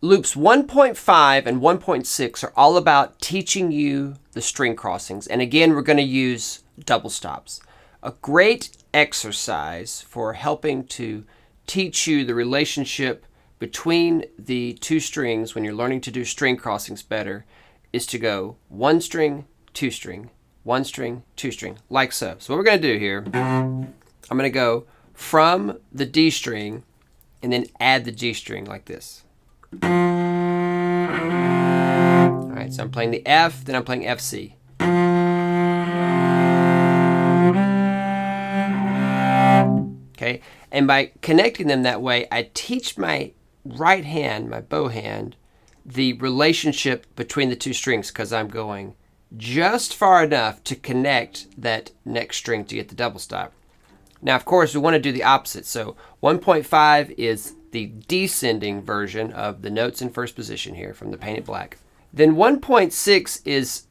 Loops 1.5 and 1.6 are all about teaching you the string crossings. And again, we're going to use double stops. A great exercise for helping to teach you the relationship between the two strings when you're learning to do string crossings better is to go one string, two string, one string, two string, like so. So what we're going to do here, I'm going to go from the D string and then add the G string like this. All right, so I'm playing the F, then I'm playing F, C. Okay, and by connecting them that way, I teach my right hand, my bow hand, the relationship between the two strings because I'm going just far enough to connect that next string to get the double stop. Now, of course, we want to do the opposite. So 1.5 is the descending version of the notes in first position here from the painted black. Then 1.6 is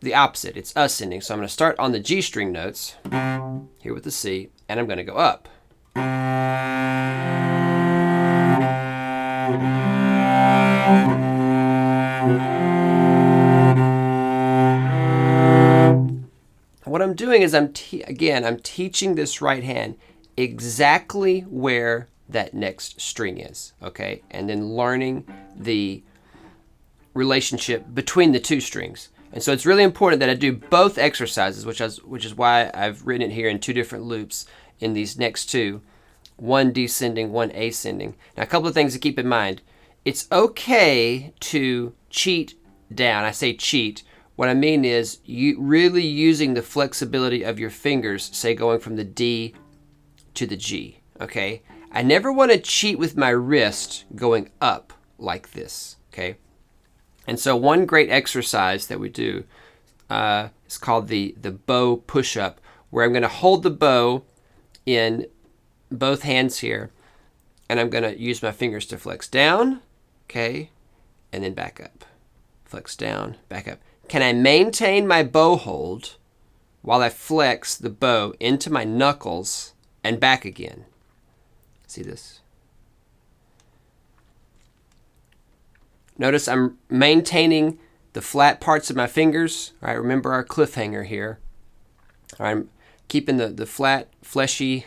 the opposite. It's ascending. So I'm going to start on the G string notes here with the C, and I'm going to go up. What I'm doing is I'm teaching this right hand exactly where that next string is, okay? And then learning the relationship between the two strings. And so it's really important that I do both exercises, which is why I've written it here in two different loops in these next two, one descending, one ascending. Now, a couple of things to keep in mind. It's okay to cheat down. I say cheat. What I mean is you really using the flexibility of your fingers, say going from the D to the G, okay? I never want to cheat with my wrist going up like this, okay? And so one great exercise that we do is called the bow push-up, where I'm going to hold the bow in both hands here, and I'm going to use my fingers to flex down, okay, and then back up. Flex down, back up. Can I maintain my bow hold while I flex the bow into my knuckles and back again? See this? Notice I'm maintaining the flat parts of my fingers. All right, remember our cliffhanger here. All right, I'm keeping the flat, fleshy,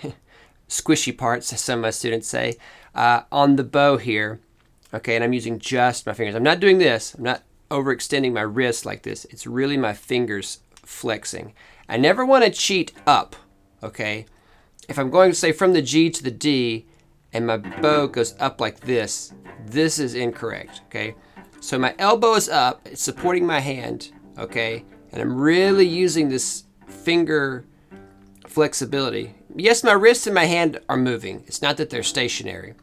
squishy parts, as some of my students say, on the bow here. Okay, and I'm using just my fingers. I'm not doing this. I'm not overextending my wrist like this. It's really my fingers flexing. I never want to cheat up, okay? If I'm going to say from the G to the D and my bow goes up like this, this is incorrect, okay? So my elbow is up, it's supporting my hand, okay? And I'm really using this finger flexibility. Yes, my wrist and my hand are moving. It's not that they're stationary,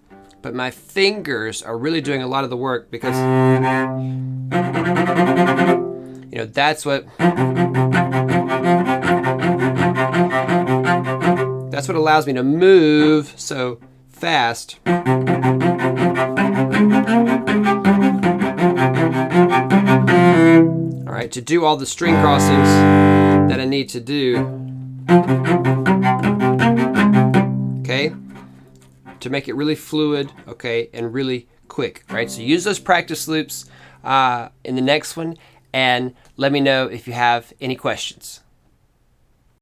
but my fingers are really doing a lot of the work because, you know, that's what allows me to move so fast. All right, to do all the string crossings that I need to do. Okay? To make it really fluid, okay, and really quick, right? So use those practice loops in the next one, and let me know if you have any questions.